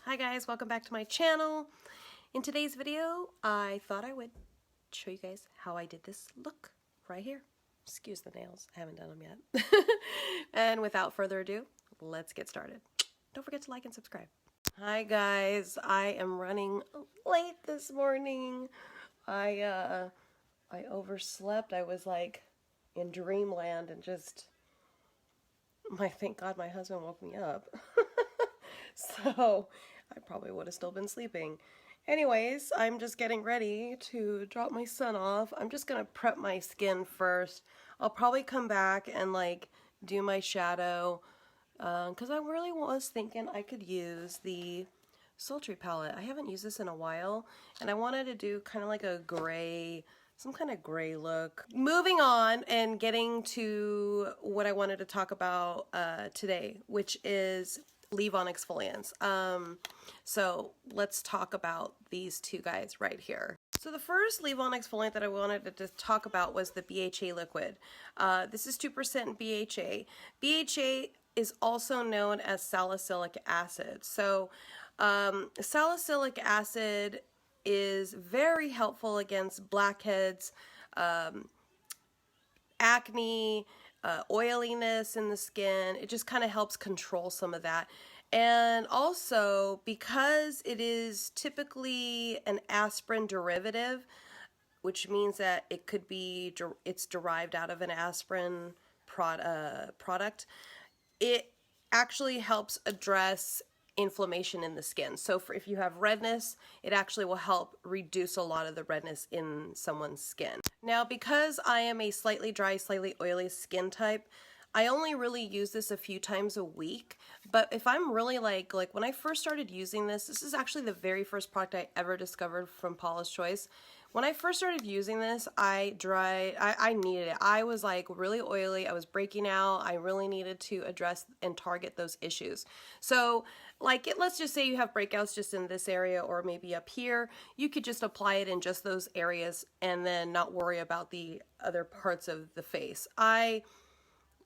Hi guys, welcome back to my channel. In today's video, I thought I would show you guys how I did this look right here. Excuse the nails, I haven't done them yet. And without further ado, let's get started. Don't forget to like and subscribe. Hi guys, I am running late this morning. I overslept. I was like in dreamland and just, thank God my husband woke me up. So I probably would have still been sleeping. Anyways, I'm just getting ready to drop my son off. I'm just gonna prep my skin first. I'll probably come back and like do my shadow because I really was thinking I could use the Sultry palette. I haven't used this in a while and I wanted to do kind of like a gray, some kind of gray look. Moving on and getting to what I wanted to talk about today, which is leave-on exfoliants. So let's talk about these two guys right here. So the first leave-on exfoliant that I wanted to talk about was the BHA liquid. This is 2% BHA. BHA is also known as salicylic acid. So salicylic acid is very helpful against blackheads, acne, oiliness in the skin. It just kind of helps control some of that. And also, because it is typically an aspirin derivative, which means that it could be, it's derived out of an aspirin product, it actually helps address inflammation in the skin. So if you have redness, it actually will help reduce a lot of the redness in someone's skin. Now, because I am a slightly dry, slightly oily skin type, I only really use this a few times a week. But if I'm really like when I first started using this, this is actually the very first product I ever discovered from Paula's Choice. When I first started using this, I needed it. I was like really oily. I was breaking out. I really needed to address and target those issues. So let's just say you have breakouts just in this area or maybe up here. You could just apply it in just those areas and then not worry about the other parts of the face. I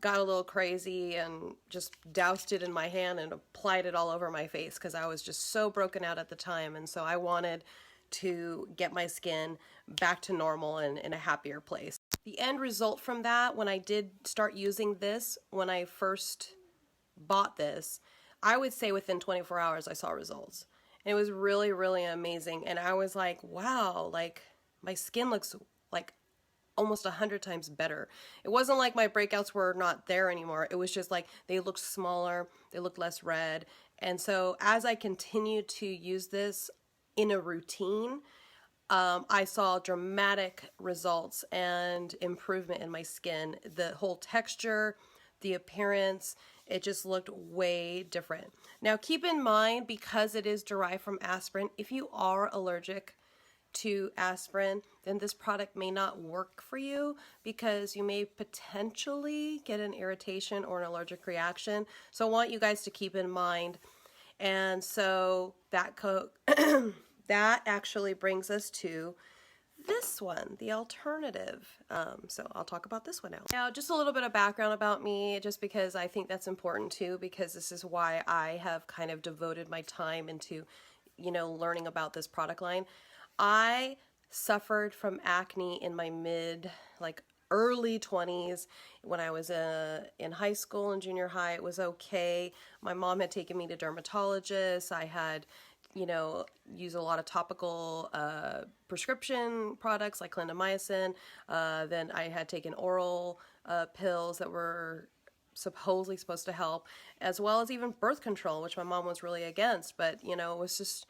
got a little crazy and just doused it in my hand and applied it all over my face because I was just so broken out at the time. And so I wanted to get my skin back to normal and in a happier place. The end result from that, when I did start using this, when I first bought this, I would say within 24 hours I saw results. And it was really, really amazing. And I was like, wow, like my skin looks like almost 100 times better. It wasn't like my breakouts were not there anymore. It was just like they looked smaller, they looked less red. And so as I continued to use this in a routine, I saw dramatic results and improvement in my skin. The whole texture, the appearance, it just looked way different. Now keep in mind, because it is derived from aspirin, if you are allergic to aspirin, then this product may not work for you because you may potentially get an irritation or an allergic reaction. So I want you guys to keep in mind. And so that that actually brings us to this one, the alternative. So I'll talk about this one now. Now, just a little bit of background about me, just because I think that's important too, because this is why I have kind of devoted my time into, learning about this product line. I suffered from acne in my early 20s. When I was in high school and junior high, it was okay. My mom had taken me to dermatologists. I had use a lot of topical prescription products like clindamycin. Then I had taken oral pills that were supposedly supposed to help, as well as even birth control, which my mom was really against. But it was just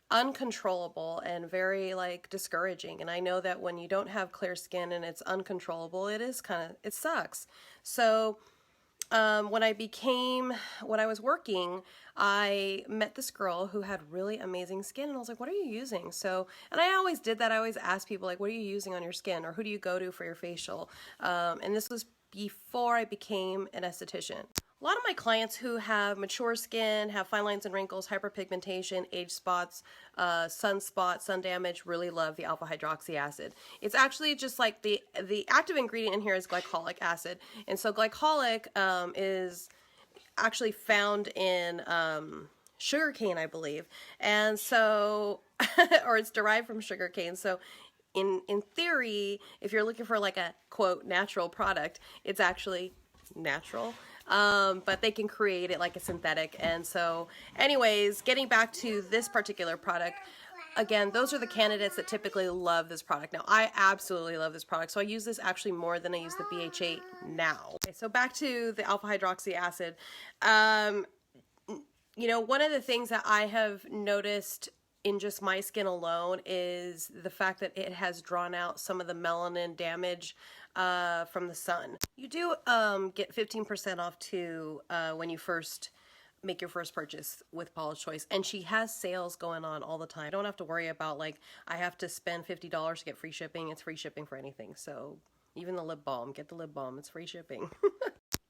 uncontrollable and very discouraging. And I know that when you don't have clear skin and it's uncontrollable, it sucks. So when I was working, I met this girl who had really amazing skin, and I was like, what are you using? And I always did that. I always asked people, what are you using on your skin, or who do you go to for your facial? And this was before I became an esthetician. A lot of my clients who have mature skin, have fine lines and wrinkles, hyperpigmentation, age spots, sunspots, sun damage, really love the alpha hydroxy acid. It's actually just like the active ingredient in here is glycolic acid. And so glycolic is actually found in sugarcane, I believe. And so, or it's derived from sugarcane. So in theory, if you're looking for like a quote natural product, it's actually natural. But they can create it like a synthetic. And so anyways, getting back to this particular product, again, those are the candidates that typically love this product. Now, I absolutely love this product, so I use this actually more than I use the BH8 now. Okay, so back to the alpha hydroxy acid. You know, one of the things that I have noticed in just my skin alone is the fact that it has drawn out some of the melanin damage from the sun. You do get 15% off too when you first make your first purchase with Paula's Choice, and she has sales going on all the time. I don't have to worry about like I have to spend $50 to get free shipping. It's free shipping for anything. So even the lip balm, get the lip balm, it's free shipping.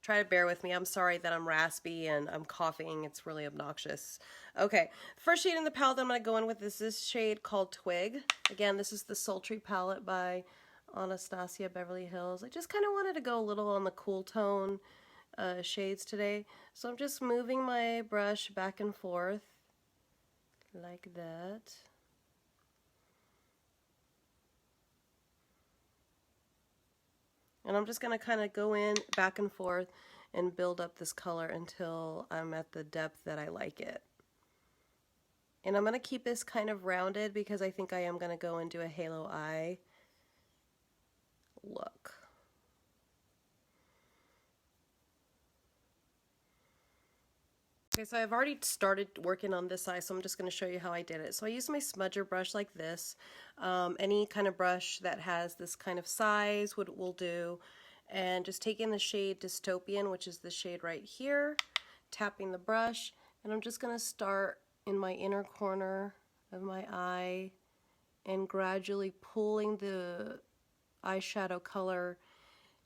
Try to bear with me. I'm sorry that I'm raspy and I'm coughing. It's really obnoxious. Okay, first shade in the palette that I'm going to go in with is this shade called Twig. Again, this is the Sultry Palette by Anastasia, Beverly Hills. I just kind of wanted to go a little on the cool tone shades today. So I'm just moving my brush back and forth like that. And I'm just going to kind of go in back and forth and build up this color until I'm at the depth that I like it. And I'm going to keep this kind of rounded because I think I am going to go and do a halo eye look. Okay, so I've already started working on this eye, so I'm just going to show you how I did it. So I used my smudger brush like this. Any kind of brush that has this kind of size will do. And just taking the shade Dystopian, which is the shade right here, tapping the brush, and I'm just going to start in my inner corner of my eye and gradually pulling the eyeshadow color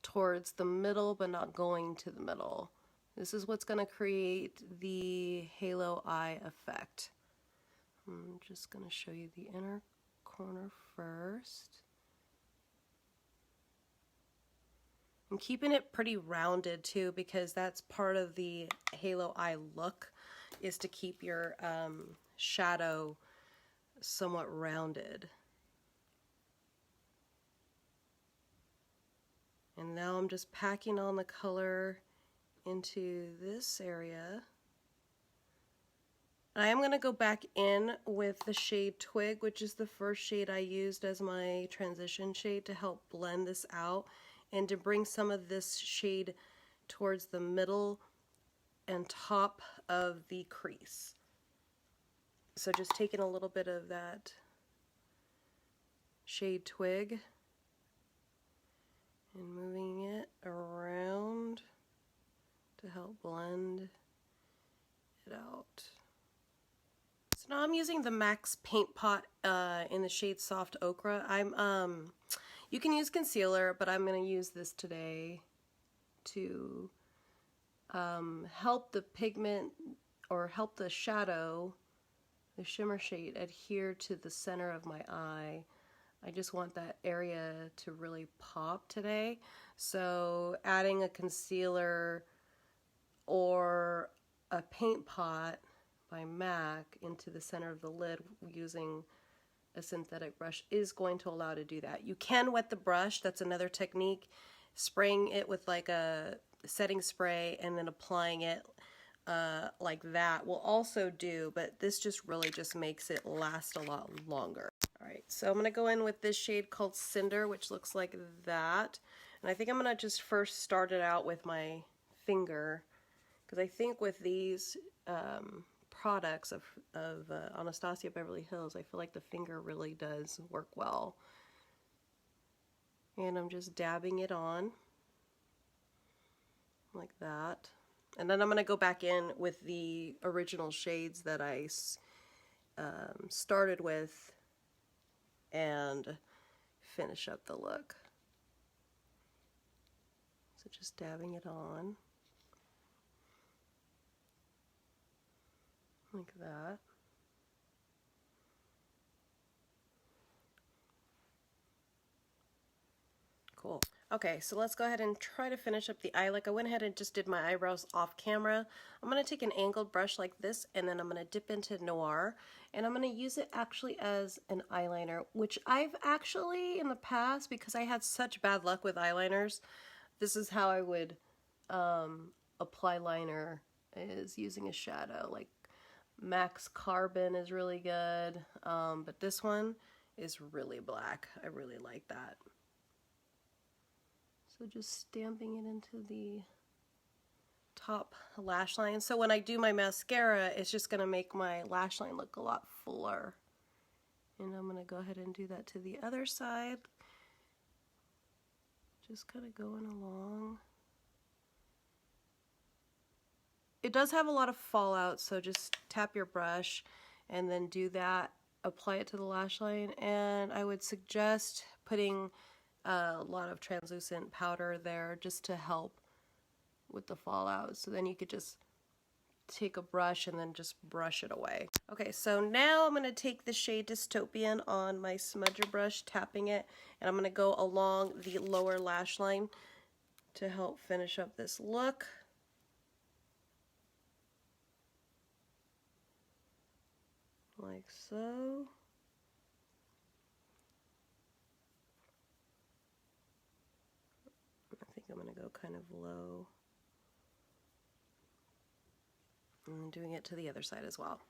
towards the middle, but not going to the middle. This is what's going to create the halo eye effect. I'm just going to show you the inner corner first. I'm keeping it pretty rounded too because that's part of the halo eye look, is to keep your shadow somewhat rounded. And now I'm just packing on the color into this area. I am going to go back in with the shade Twig, which is the first shade I used as my transition shade to help blend this out and to bring some of this shade towards the middle and top of the crease. So just taking a little bit of that shade Twig and moving it around to help blend it out. So now I'm using the MAC's Paint Pot in the shade Soft Ochre. You can use concealer, but I'm going to use this today to help the pigment, or help the shadow, the shimmer shade, adhere to the center of my eye. I just want that area to really pop today. So adding a concealer or a paint pot by MAC into the center of the lid using a synthetic brush is going to allow to do that. You can wet the brush, that's another technique. Spraying it with like a setting spray and then applying it like that will also do, but this just really just makes it last a lot longer. Alright, so I'm going to go in with this shade called Cinder, which looks like that. And I think I'm going to just first start it out with my finger, because I think with these products of Anastasia Beverly Hills, I feel like the finger really does work well. And I'm just dabbing it on like that. And then I'm going to go back in with the original shades that I started with and finish up the look. So just dabbing it on like that. Cool. Okay, so let's go ahead and try to finish up the eye. Like I went ahead and just did my eyebrows off camera. I'm going to take an angled brush like this, and then I'm going to dip into Noir, and I'm going to use it actually as an eyeliner, which I've actually in the past, because I had such bad luck with eyeliners, this is how I would apply liner, is using a shadow. Like Max Carbon is really good, but this one is really black. I really like that. So just stamping it into the top lash line. So when I do my mascara, it's just going to make my lash line look a lot fuller. And I'm going to go ahead and do that to the other side. Just kind of going along. It does have a lot of fallout, so just tap your brush and then do that. Apply it to the lash line. And I would suggest putting a lot of translucent powder there just to help with the fallout. So then you could just take a brush and then just brush it away. Okay, so now I'm going to take the shade Dystopian on my smudger brush, tapping it, and I'm going to go along the lower lash line to help finish up this look. Like so. I think I'm going to go kind of low. And doing it to the other side as well.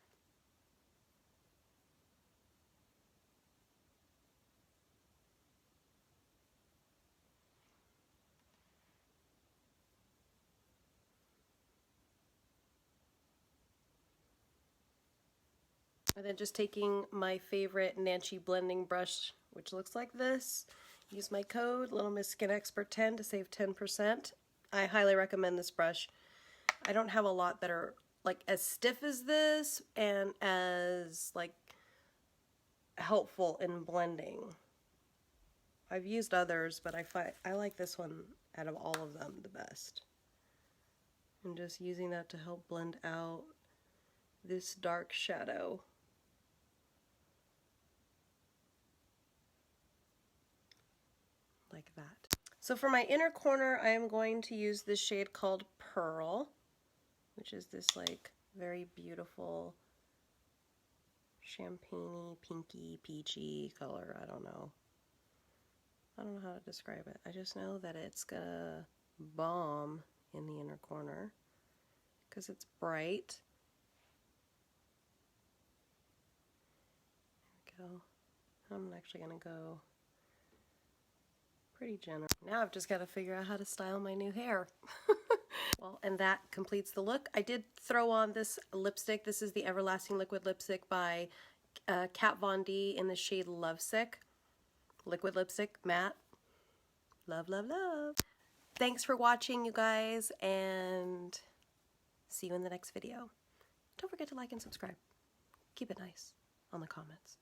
And then just taking my favorite Nanshy blending brush, which looks like this. Use my code Littlemisskinxpert10 to save 10%. I highly recommend this brush. I don't have a lot that are like as stiff as this and as like helpful in blending. I've used others, but I like this one out of all of them the best. And just using that to help blend out this dark shadow. Like that. So for my inner corner, I am going to use this shade called Pearl, which is this like very beautiful champagne-y, pinky, peachy color. I don't know how to describe it. I just know that it's gonna bomb in the inner corner because it's bright. There we go. I'm actually gonna go pretty generous. Now I've just got to figure out how to style my new hair. Well, and that completes the look. I did throw on this lipstick. This is the Everlasting Liquid Lipstick by Kat Von D in the shade Lovesick. Liquid lipstick, matte. Love, love, love. Thanks for watching, you guys, and see you in the next video. Don't forget to like and subscribe. Keep it nice on the comments.